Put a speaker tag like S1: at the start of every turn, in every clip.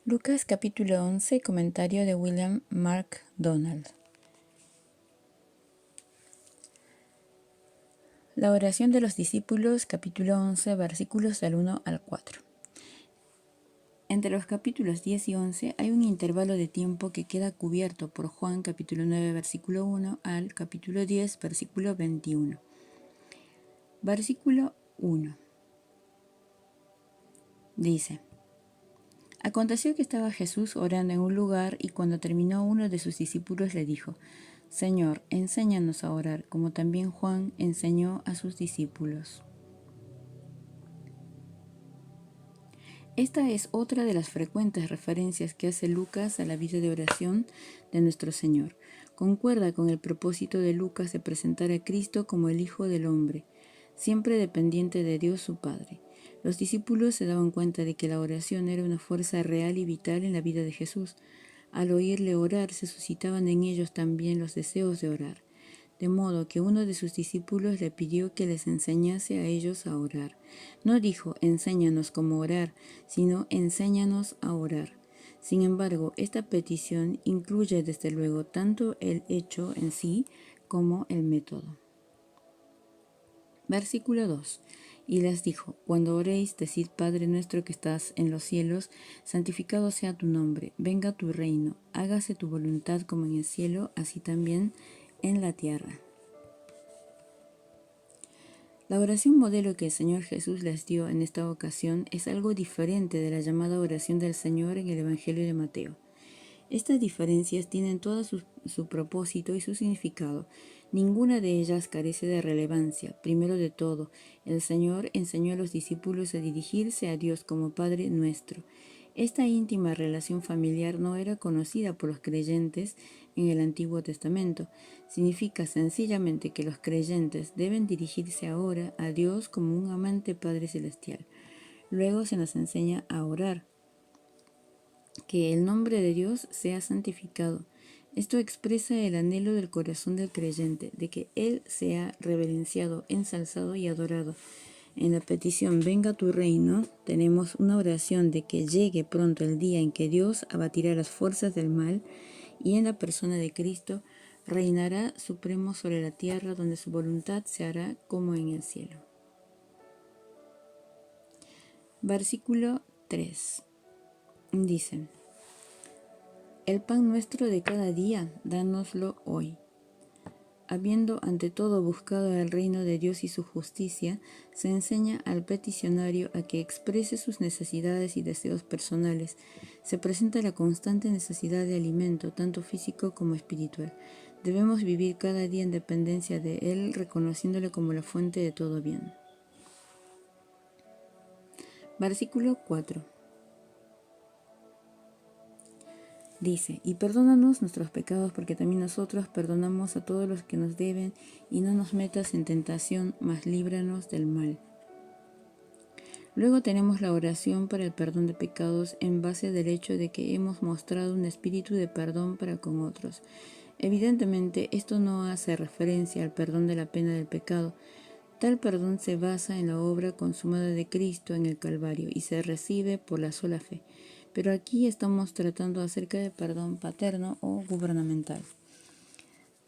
S1: Lucas capítulo 11, comentario de William Mark Donald. La oración de los discípulos, capítulo 11, versículos del 1 al 4. Entre los capítulos 10 y 11 hay un intervalo de tiempo que queda cubierto por Juan capítulo 9, versículo 1 al capítulo 10, versículo 21. Versículo 1. Dice: Aconteció que estaba Jesús orando en un lugar y cuando terminó uno de sus discípulos le dijo: Señor, enséñanos a orar, como también Juan enseñó a sus discípulos. Esta es otra de las frecuentes referencias que hace Lucas a la vida de oración de nuestro Señor. Concuerda con el propósito de Lucas de presentar a Cristo como el Hijo del Hombre, siempre dependiente de Dios su Padre. Los discípulos se daban cuenta de que la oración era una fuerza real y vital en la vida de Jesús. Al oírle orar, se suscitaban en ellos también los deseos de orar, de modo que uno de sus discípulos le pidió que les enseñase a ellos a orar. No dijo, enséñanos cómo orar, sino enséñanos a orar. Sin embargo, esta petición incluye desde luego tanto el hecho en sí como el método. Versículo 2. Y les dijo: Cuando oréis, decid: Padre nuestro que estás en los cielos, santificado sea tu nombre, venga tu reino, hágase tu voluntad como en el cielo, así también en la tierra. La oración modelo que el Señor Jesús les dio en esta ocasión es algo diferente de la llamada oración del Señor en el Evangelio de Mateo. Estas diferencias tienen todo su propósito y su significado. Ninguna de ellas carece de relevancia. Primero de todo, el Señor enseñó a los discípulos a dirigirse a Dios como Padre nuestro. Esta íntima relación familiar no era conocida por los creyentes en el Antiguo Testamento. Significa sencillamente que los creyentes deben dirigirse ahora a Dios como un amante Padre Celestial. Luego se nos enseña a orar, que el nombre de Dios sea santificado. Esto expresa el anhelo del corazón del creyente, de que Él sea reverenciado, ensalzado y adorado. En la petición venga tu reino, tenemos una oración de que llegue pronto el día en que Dios abatirá las fuerzas del mal y en la persona de Cristo reinará supremo sobre la tierra, donde su voluntad se hará como en el cielo. Versículo 3. Dice: El pan nuestro de cada día, dánoslo hoy. Habiendo ante todo buscado el reino de Dios y su justicia, se enseña al peticionario a que exprese sus necesidades y deseos personales. Se presenta la constante necesidad de alimento, tanto físico como espiritual. Debemos vivir cada día en dependencia de Él, reconociéndole como la fuente de todo bien. Versículo 4. Dice: y perdónanos nuestros pecados, porque también nosotros perdonamos a todos los que nos deben, y no nos metas en tentación, mas líbranos del mal. Luego tenemos la oración para el perdón de pecados en base del hecho de que hemos mostrado un espíritu de perdón para con otros. Evidentemente, esto no hace referencia al perdón de la pena del pecado. Tal perdón se basa en la obra consumada de Cristo en el Calvario y se recibe por la sola fe. Pero aquí estamos tratando acerca de perdón paterno o gubernamental.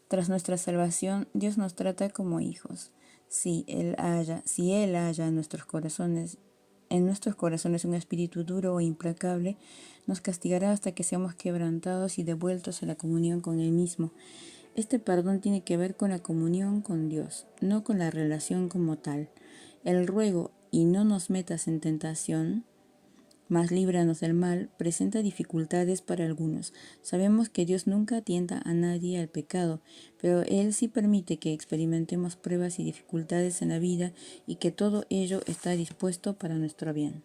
S1: Tras nuestra salvación, Dios nos trata como hijos. Si Él halla en nuestros corazones un espíritu duro o implacable, nos castigará hasta que seamos quebrantados y devueltos a la comunión con Él mismo. Este perdón tiene que ver con la comunión con Dios, no con la relación como tal. El ruego "y no nos metas en tentación", mas líbranos del mal, presenta dificultades para algunos. Sabemos que Dios nunca tienta a nadie al pecado, pero Él sí permite que experimentemos pruebas y dificultades en la vida y que todo ello está dispuesto para nuestro bien.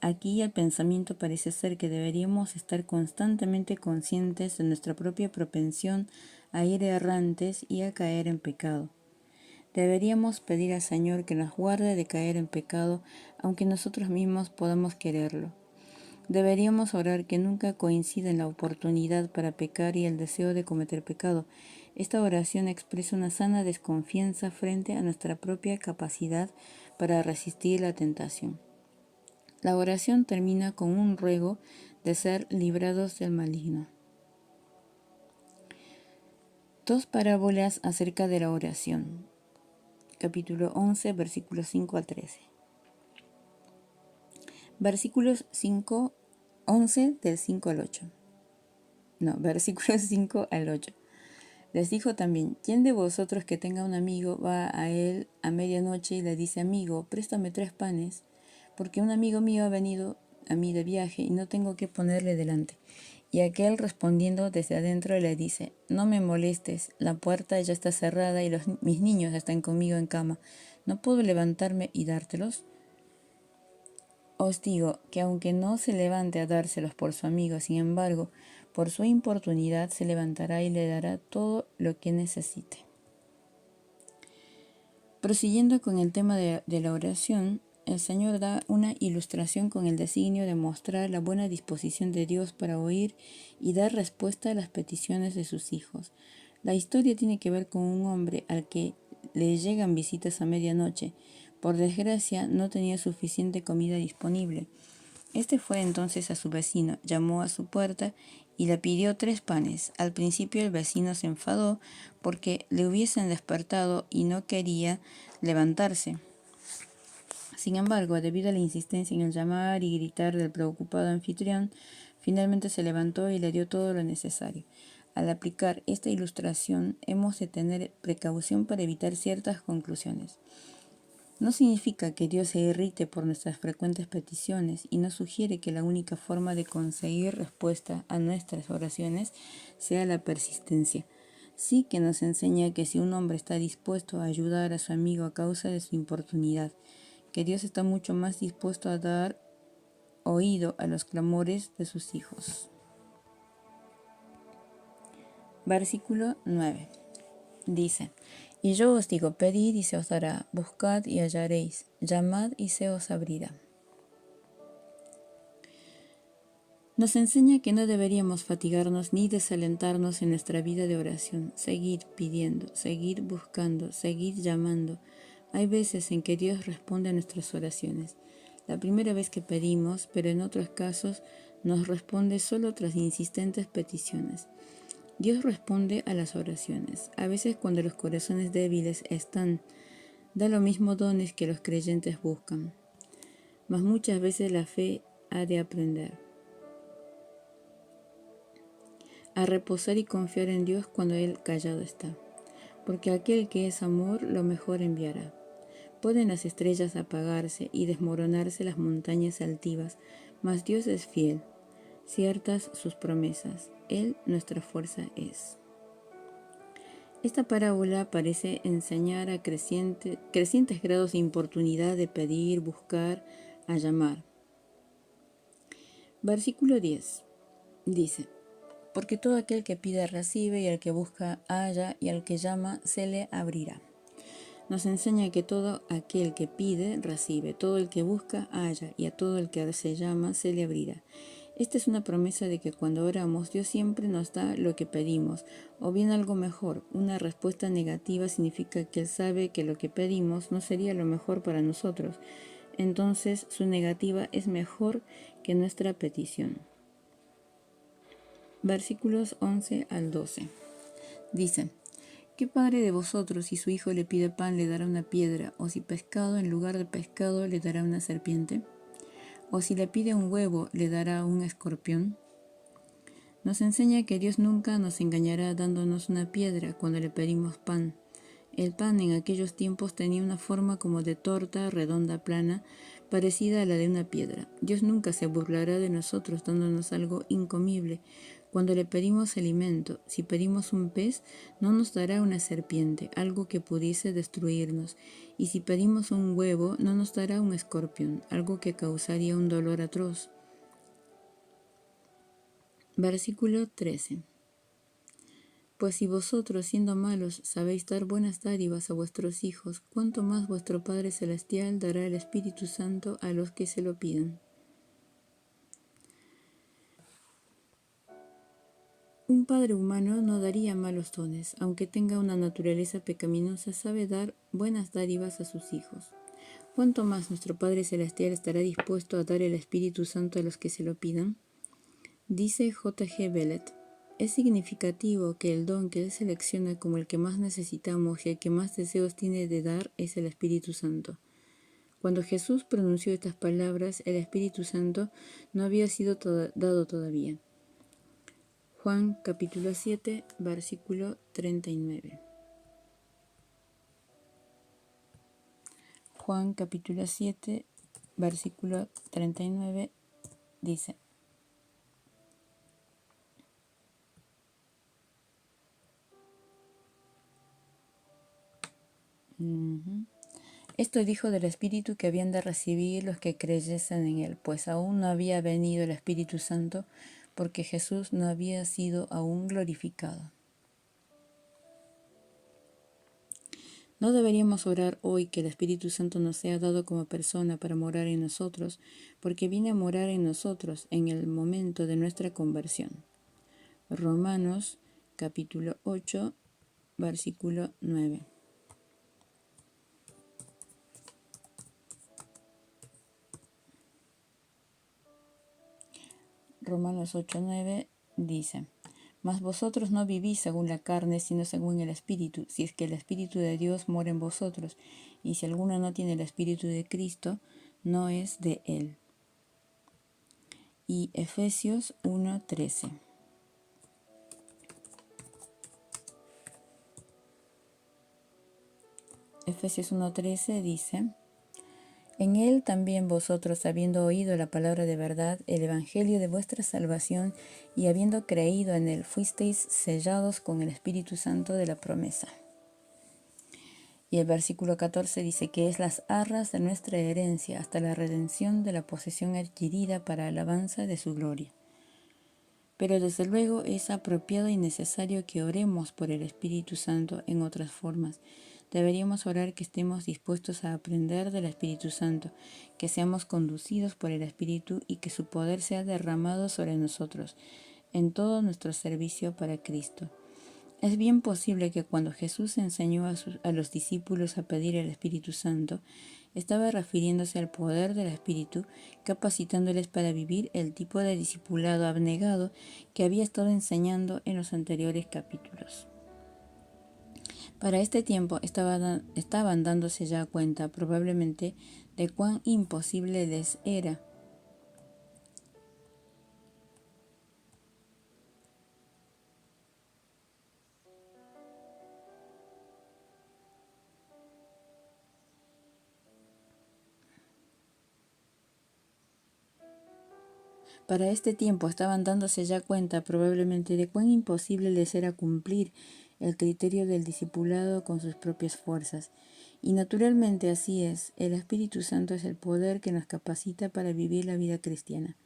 S1: Aquí el pensamiento parece ser que deberíamos estar constantemente conscientes de nuestra propia propensión a ir errantes y a caer en pecado. Deberíamos pedir al Señor que nos guarde de caer en pecado, aunque nosotros mismos podamos quererlo. Deberíamos orar que nunca coinciden la oportunidad para pecar y el deseo de cometer pecado. Esta oración expresa una sana desconfianza frente a nuestra propia capacidad para resistir la tentación. La oración termina con un ruego de ser librados del maligno. Dos parábolas acerca de la oración. Capítulo 11, versículos 5 al 13. Versículos 11 del 5 al 8. Versículos 5 al 8. Les dijo también: ¿Quién de vosotros que tenga un amigo va a él a medianoche y le dice: amigo, préstame 3 panes, porque un amigo mío ha venido a mí de viaje y no tengo que ponerle delante? Y aquel, respondiendo desde adentro, le dice: no me molestes, la puerta ya está cerrada y mis niños están conmigo en cama, ¿no puedo levantarme y dártelos? Os digo que aunque no se levante a dárselos por su amigo, sin embargo, por su importunidad se levantará y le dará todo lo que necesite. Prosiguiendo con el tema de la oración, el Señor da una ilustración con el designio de mostrar la buena disposición de Dios para oír y dar respuesta a las peticiones de sus hijos. La historia tiene que ver con un hombre al que le llegan visitas a medianoche. Por desgracia, no tenía suficiente comida disponible. Este fue entonces a su vecino, llamó a su puerta y le pidió 3 panes. Al principio el vecino se enfadó porque le hubiesen despertado y no quería levantarse. Sin embargo, debido a la insistencia en el llamar y gritar del preocupado anfitrión, finalmente se levantó y le dio todo lo necesario. Al aplicar esta ilustración, hemos de tener precaución para evitar ciertas conclusiones. No significa que Dios se irrite por nuestras frecuentes peticiones y no sugiere que la única forma de conseguir respuesta a nuestras oraciones sea la persistencia. Sí que nos enseña que si un hombre está dispuesto a ayudar a su amigo a causa de su importunidad, que Dios está mucho más dispuesto a dar oído a los clamores de sus hijos. Versículo 9. Dice: y yo os digo, pedid y se os dará, buscad y hallaréis, llamad y se os abrirá. Nos enseña que no deberíamos fatigarnos ni desalentarnos en nuestra vida de oración, seguir pidiendo, seguir buscando, seguir llamando. Hay veces en que Dios responde a nuestras oraciones. La primera vez que pedimos, pero en otros casos nos responde solo tras insistentes peticiones. Dios responde a las oraciones, a veces cuando los corazones débiles da lo mismo dones que los creyentes buscan, mas muchas veces la fe ha de aprender a reposar y confiar en Dios cuando Él callado está, porque aquel que es amor lo mejor enviará. Pueden las estrellas apagarse y desmoronarse las montañas altivas, mas Dios es fiel, ciertas sus promesas, Él nuestra fuerza es. Esta parábola parece enseñar a crecientes grados de importunidad de pedir, buscar, a llamar. Versículo 10 dice: porque todo aquel que pide recibe, y al que busca halla, y al que llama se le abrirá. Nos enseña que todo aquel que pide recibe, todo el que busca halla, y a todo el que se llama se le abrirá. Esta es una promesa de que cuando oramos, Dios siempre nos da lo que pedimos, o bien algo mejor. Una respuesta negativa significa que Él sabe que lo que pedimos no sería lo mejor para nosotros. Entonces, su negativa es mejor que nuestra petición. Versículos 11 al 12. Dice: ¿qué padre de vosotros, si su hijo le pide pan, le dará una piedra? ¿O si pescado, en lugar de pescado, le dará una serpiente? ¿O si le pide un huevo, le dará un escorpión? Nos enseña que Dios nunca nos engañará dándonos una piedra cuando le pedimos pan. El pan en aquellos tiempos tenía una forma como de torta redonda plana, parecida a la de una piedra. Dios nunca se burlará de nosotros dándonos algo incomible. Cuando le pedimos alimento, si pedimos un pez, no nos dará una serpiente, algo que pudiese destruirnos. Y si pedimos un huevo, no nos dará un escorpión, algo que causaría un dolor atroz. Versículo 13. Pues si vosotros, siendo malos, sabéis dar buenas dádivas a vuestros hijos, ¿cuánto más vuestro Padre Celestial dará el Espíritu Santo a los que se lo pidan? Un padre humano no daría malos dones, aunque tenga una naturaleza pecaminosa, sabe dar buenas dádivas a sus hijos. ¿Cuánto más nuestro Padre Celestial estará dispuesto a dar el Espíritu Santo a los que se lo pidan? Dice J. G. Bellet, es significativo que el don que él selecciona como el que más necesitamos y el que más deseos tiene de dar es el Espíritu Santo. Cuando Jesús pronunció estas palabras, el Espíritu Santo no había sido dado todavía. Juan capítulo 7, versículo 39. Juan capítulo 7, versículo 39 dice: Esto dijo del Espíritu que habían de recibir los que creyesen en él, pues aún no había venido el Espíritu Santo, porque Jesús no había sido aún glorificado. No deberíamos orar hoy que el Espíritu Santo nos sea dado como persona para morar en nosotros, porque viene a morar en nosotros en el momento de nuestra conversión. Romanos capítulo 8, versículo 9. Romanos 8:9 dice: Mas vosotros no vivís según la carne, sino según el Espíritu, si es que el Espíritu de Dios mora en vosotros, y si alguno no tiene el Espíritu de Cristo, no es de él. Y Efesios 1:13. Efesios 1:13 dice: En él también vosotros, habiendo oído la palabra de verdad, el evangelio de vuestra salvación, y habiendo creído en él, fuisteis sellados con el Espíritu Santo de la promesa. Y el versículo 14 dice que es las arras de nuestra herencia hasta la redención de la posesión adquirida para alabanza de su gloria. Pero desde luego es apropiado y necesario que oremos por el Espíritu Santo en otras formas. Deberíamos orar que estemos dispuestos a aprender del Espíritu Santo, que seamos conducidos por el Espíritu y que su poder sea derramado sobre nosotros en todo nuestro servicio para Cristo. Es bien posible que cuando Jesús enseñó a los discípulos a pedir el Espíritu Santo, estaba refiriéndose al poder del Espíritu, capacitándoles para vivir el tipo de discipulado abnegado que había estado enseñando en los anteriores capítulos. Para este tiempo estaban dándose ya cuenta, probablemente, de cuán imposible les era Para este tiempo estaban dándose ya cuenta probablemente de cuán imposible les era cumplir el criterio del discipulado con sus propias fuerzas. Y naturalmente así es, el Espíritu Santo es el poder que nos capacita para vivir la vida cristiana.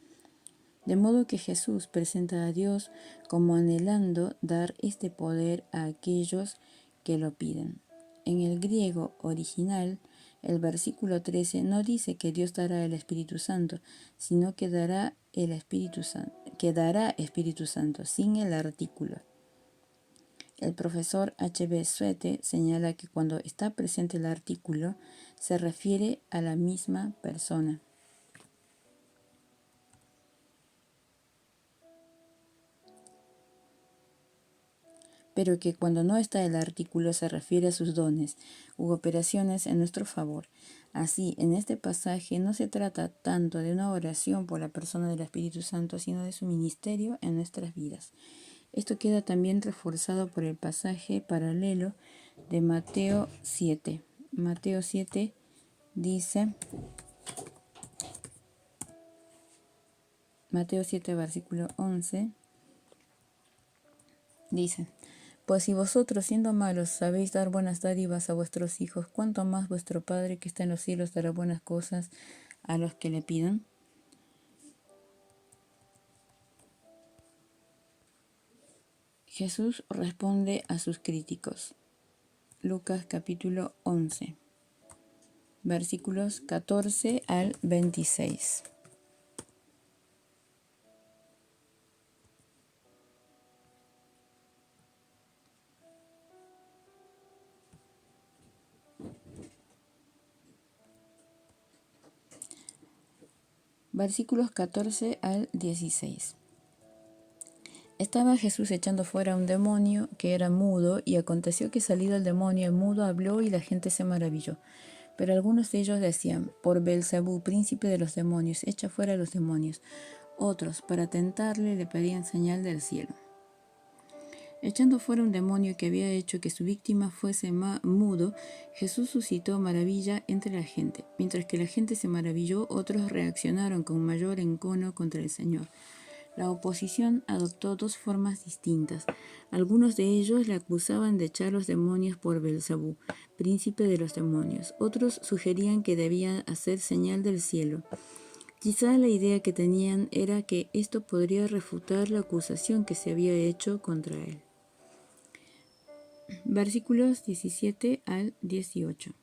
S1: De modo que Jesús presenta a Dios como anhelando dar este poder a aquellos que lo piden. En el griego original, el versículo 13 no dice que Dios dará el Espíritu Santo, sino que dará Espíritu Santo, sin el artículo. El profesor H.B. Suete señala que cuando está presente el artículo, se refiere a la misma persona. Pero que cuando no está el artículo se refiere a sus dones u operaciones en nuestro favor. Así, en este pasaje no se trata tanto de una oración por la persona del Espíritu Santo, sino de su ministerio en nuestras vidas. Esto queda también reforzado por el pasaje paralelo de Mateo 7. Mateo 7 dice, Mateo 7, versículo 11, dice: Pues si vosotros, siendo malos, sabéis dar buenas dádivas a vuestros hijos, ¿cuánto más vuestro Padre que está en los cielos dará buenas cosas a los que le pidan? Jesús responde a sus críticos. Lucas capítulo 11, versículos 14 al 26. Versículos 14 al 16. Estaba Jesús echando fuera un demonio que era mudo, y aconteció que salido el demonio, el mudo habló y la gente se maravilló. Pero algunos de ellos decían: por Beelzebú, príncipe de los demonios, echa fuera a los demonios. Otros, para tentarle, le pedían señal del cielo. Echando fuera un demonio que había hecho que su víctima fuese mudo, Jesús suscitó maravilla entre la gente. Mientras que la gente se maravilló, otros reaccionaron con mayor encono contra el Señor. La oposición adoptó dos formas distintas. Algunos de ellos le acusaban de echar los demonios por Beelzebú, príncipe de los demonios. Otros sugerían que debía hacer señal del cielo. Quizá la idea que tenían era que esto podría refutar la acusación que se había hecho contra él. Versículos 17 al 18.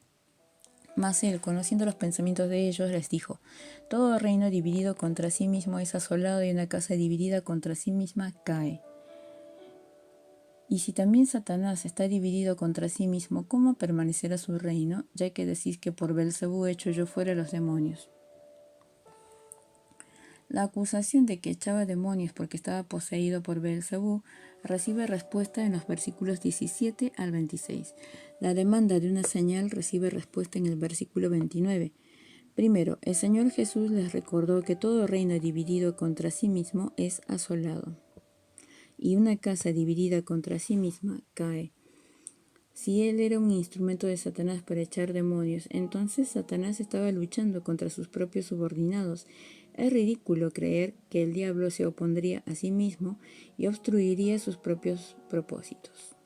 S1: Mas él, conociendo los pensamientos de ellos, les dijo: todo reino dividido contra sí mismo es asolado, y una casa dividida contra sí misma cae. Y si también Satanás está dividido contra sí mismo, ¿cómo permanecerá su reino? Ya que decís que por Beelzebú echo yo fuera los demonios. La acusación de que echaba demonios porque estaba poseído por Beelzebú recibe respuesta en los versículos 17 al 26. La demanda de una señal recibe respuesta en el versículo 29. Primero, el Señor Jesús les recordó que todo reino dividido contra sí mismo es asolado, y una casa dividida contra sí misma cae. Si él era un instrumento de Satanás para echar demonios, entonces Satanás estaba luchando contra sus propios subordinados. Es ridículo creer que el diablo se opondría a sí mismo y obstruiría sus propios propósitos.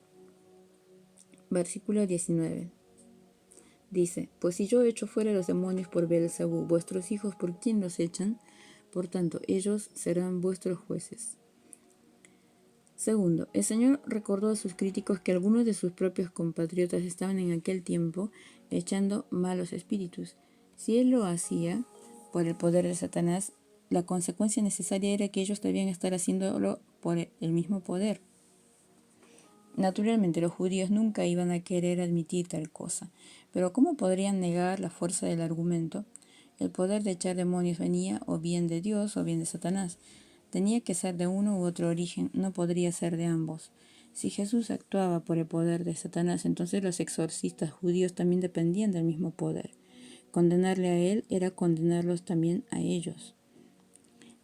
S1: Versículo 19. Dice: pues si yo echo fuera los demonios por Beelzebú, vuestros hijos, ¿por quién los echan? Por tanto, ellos serán vuestros jueces. Segundo, el Señor recordó a sus críticos que algunos de sus propios compatriotas estaban en aquel tiempo echando malos espíritus. Si él lo hacía por el poder de Satanás, la consecuencia necesaria era que ellos debían estar haciéndolo por el mismo poder. Naturalmente, los judíos nunca iban a querer admitir tal cosa, pero ¿cómo podrían negar la fuerza del argumento? El poder de echar demonios venía o bien de Dios o bien de Satanás. Tenía que ser de uno u otro origen, no podría ser de ambos. Si Jesús actuaba por el poder de Satanás, entonces los exorcistas judíos también dependían del mismo poder. Condenarle a él era condenarlos también a ellos.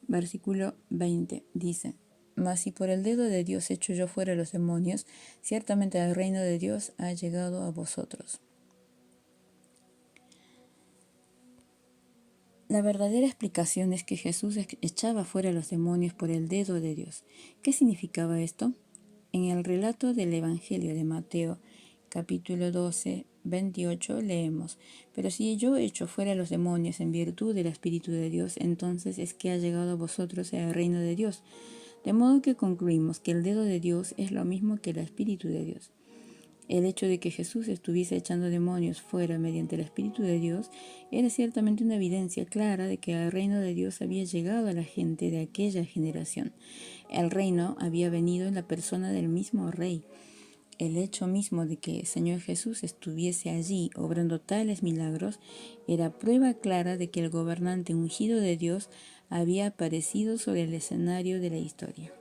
S1: Versículo 20 dice: mas si por el dedo de Dios echo yo fuera los demonios, ciertamente el reino de Dios ha llegado a vosotros. La verdadera explicación es que Jesús echaba fuera los demonios por el dedo de Dios. ¿Qué significaba esto? En el relato del Evangelio de Mateo, capítulo 12, 28, leemos: pero si yo echo fuera los demonios en virtud del Espíritu de Dios, entonces es que ha llegado a vosotros el reino de Dios. De modo que concluimos que el dedo de Dios es lo mismo que el Espíritu de Dios. El hecho de que Jesús estuviese echando demonios fuera mediante el Espíritu de Dios era ciertamente una evidencia clara de que el reino de Dios había llegado a la gente de aquella generación. El reino había venido en la persona del mismo Rey. El hecho mismo de que el Señor Jesús estuviese allí obrando tales milagros era prueba clara de que el gobernante ungido de Dios había aparecido sobre el escenario de la historia.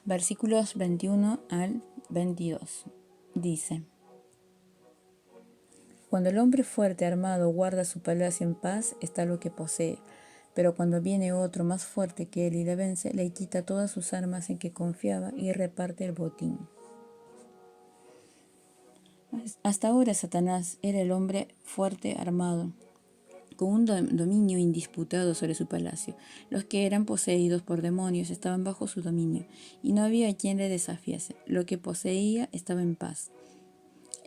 S1: Versículos 21 al 22. Dice: cuando el hombre fuerte armado guarda su palacio en paz, está lo que posee. Pero cuando viene otro más fuerte que él y le vence, le quita todas sus armas en que confiaba y reparte el botín. Hasta ahora Satanás era el hombre fuerte armado, con un dominio indisputado sobre su palacio. Los que eran poseídos por demonios estaban bajo su dominio, y no había quien le desafiase. Lo que poseía estaba en paz.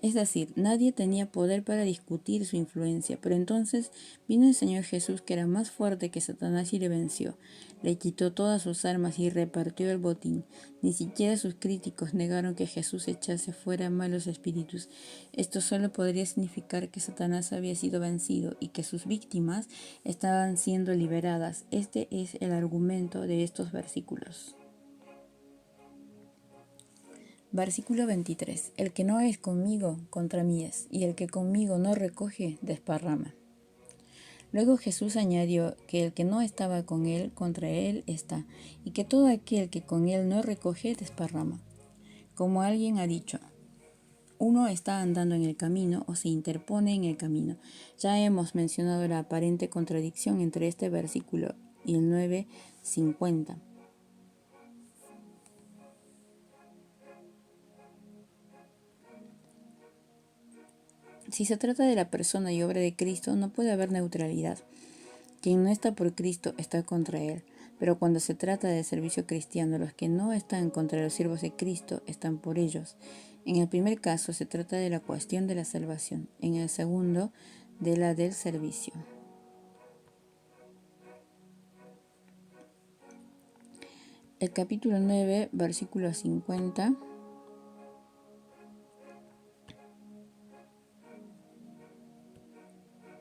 S1: Es decir, nadie tenía poder para discutir su influencia, pero entonces vino el Señor Jesús, que era más fuerte que Satanás, y le venció. Le quitó todas sus armas y repartió el botín. Ni siquiera sus críticos negaron que Jesús echase fuera malos espíritus. Esto solo podría significar que Satanás había sido vencido y que sus víctimas estaban siendo liberadas. Este es el argumento de estos versículos. Versículo 23. El que no es conmigo, contra mí es, y el que conmigo no recoge, desparrama. Luego Jesús añadió que el que no estaba con él, contra él está, y que todo aquel que con él no recoge, desparrama. Como alguien ha dicho, uno está andando en el camino o se interpone en el camino. Ya hemos mencionado la aparente contradicción entre este versículo y el 9:50. Si se trata de la persona y obra de Cristo, no puede haber neutralidad. Quien no está por Cristo está contra Él. Pero cuando se trata de servicio cristiano, los que no están contra los siervos de Cristo están por ellos. En el primer caso se trata de la cuestión de la salvación, en el segundo de la del servicio. El capítulo 9, versículo 50,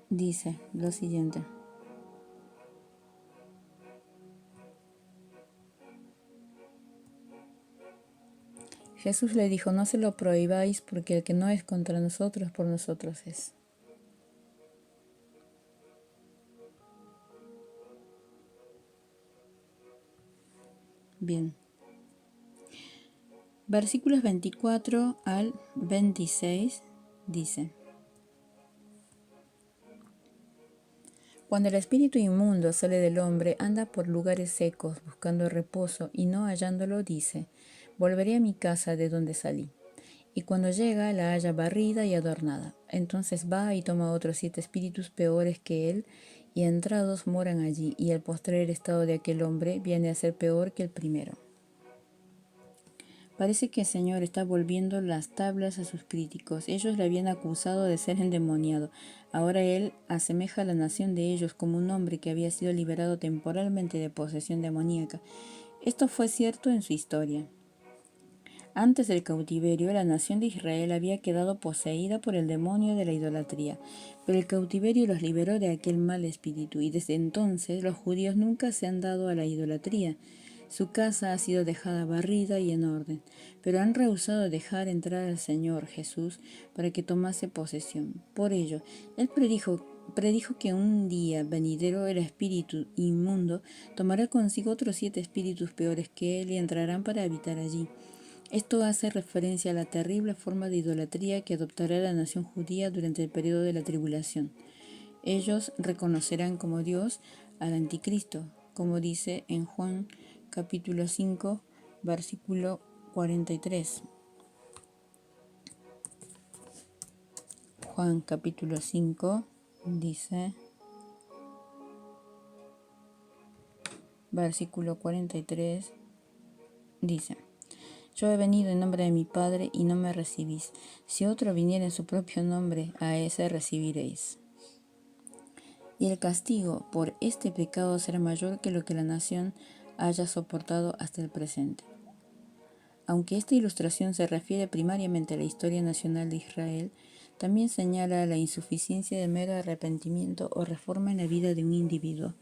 S1: dice lo siguiente. Jesús le dijo, no se lo prohibáis, porque el que no es contra nosotros, por nosotros es. Bien. Versículos 24 al 26 dice: Cuando el espíritu inmundo sale del hombre, anda por lugares secos, buscando reposo, y no hallándolo, dice: Volveré a mi casa de donde salí. Y cuando llega, la halla barrida y adornada. Entonces va y toma otros 7 espíritus peores que él, y entrados moran allí, y el postrer estado de aquel hombre viene a ser peor que el primero. Parece que el Señor está volviendo las tablas a sus críticos. Ellos le habían acusado de ser endemoniado. Ahora Él asemeja a la nación de ellos como un hombre que había sido liberado temporalmente de posesión demoníaca. Esto fue cierto en su historia. Antes del cautiverio, la nación de Israel había quedado poseída por el demonio de la idolatría, pero el cautiverio los liberó de aquel mal espíritu, y desde entonces los judíos nunca se han dado a la idolatría. Su casa ha sido dejada barrida y en orden, pero han rehusado dejar entrar al Señor Jesús para que tomase posesión. Por ello, Él predijo que un día venidero el espíritu inmundo tomará consigo otros 7 espíritus peores que él y entrarán para habitar allí. Esto hace referencia a la terrible forma de idolatría que adoptará la nación judía durante el periodo de la tribulación. Ellos reconocerán como Dios al anticristo, como dice en Juan capítulo 5, versículo 43. Juan capítulo 5 dice, versículo 43, dice: Yo he venido en nombre de mi Padre y no me recibís. Si otro viniera en su propio nombre, a ese recibiréis. Y el castigo por este pecado será mayor que lo que la nación haya soportado hasta el presente. Aunque esta ilustración se refiere primariamente a la historia nacional de Israel, también señala la insuficiencia de mero arrepentimiento o reforma en la vida de un individuo.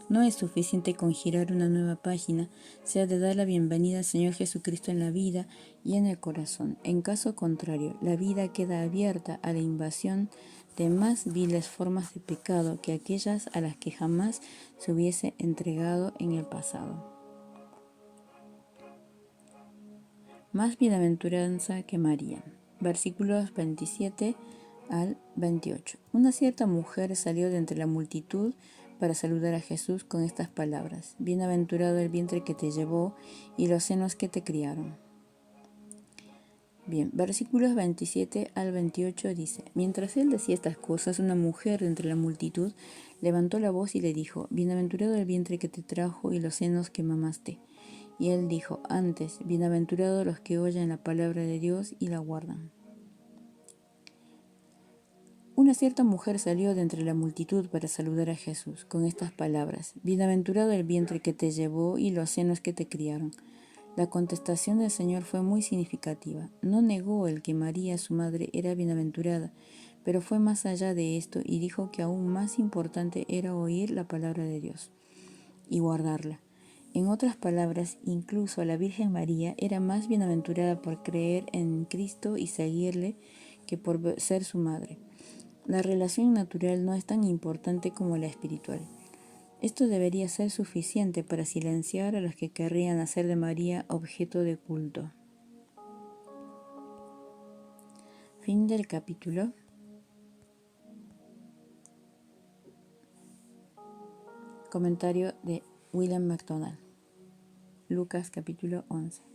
S1: No es suficiente con girar una nueva página, se ha de dar la bienvenida al Señor Jesucristo en la vida y en el corazón. En caso contrario, la vida queda abierta a la invasión de más viles formas de pecado que aquellas a las que jamás se hubiese entregado en el pasado. Más bienaventuranza que María. Versículos 27 al 28. Una cierta mujer salió de entre la multitud para saludar a Jesús con estas palabras: Bienaventurado el vientre que te llevó y los senos que te criaron. Bien, versículos 27 al 28 dice: Mientras él decía estas cosas, una mujer de entre la multitud levantó la voz y le dijo: Bienaventurado el vientre que te trajo y los senos que mamaste. Y él dijo: Antes, bienaventurados los que oyen la palabra de Dios y la guardan. Una cierta mujer salió de entre la multitud para saludar a Jesús con estas palabras: Bienaventurado el vientre que te llevó y los senos que te criaron. La contestación del Señor fue muy significativa. No negó el que María, su madre, era bienaventurada, pero fue más allá de esto y dijo que aún más importante era oír la palabra de Dios y guardarla. En otras palabras, incluso la Virgen María era más bienaventurada por creer en Cristo y seguirle que por ser su madre. La relación natural no es tan importante como la espiritual. Esto debería ser suficiente para silenciar a los que querrían hacer de María objeto de culto. Fin del capítulo. Comentario de William MacDonald. Lucas capítulo 11.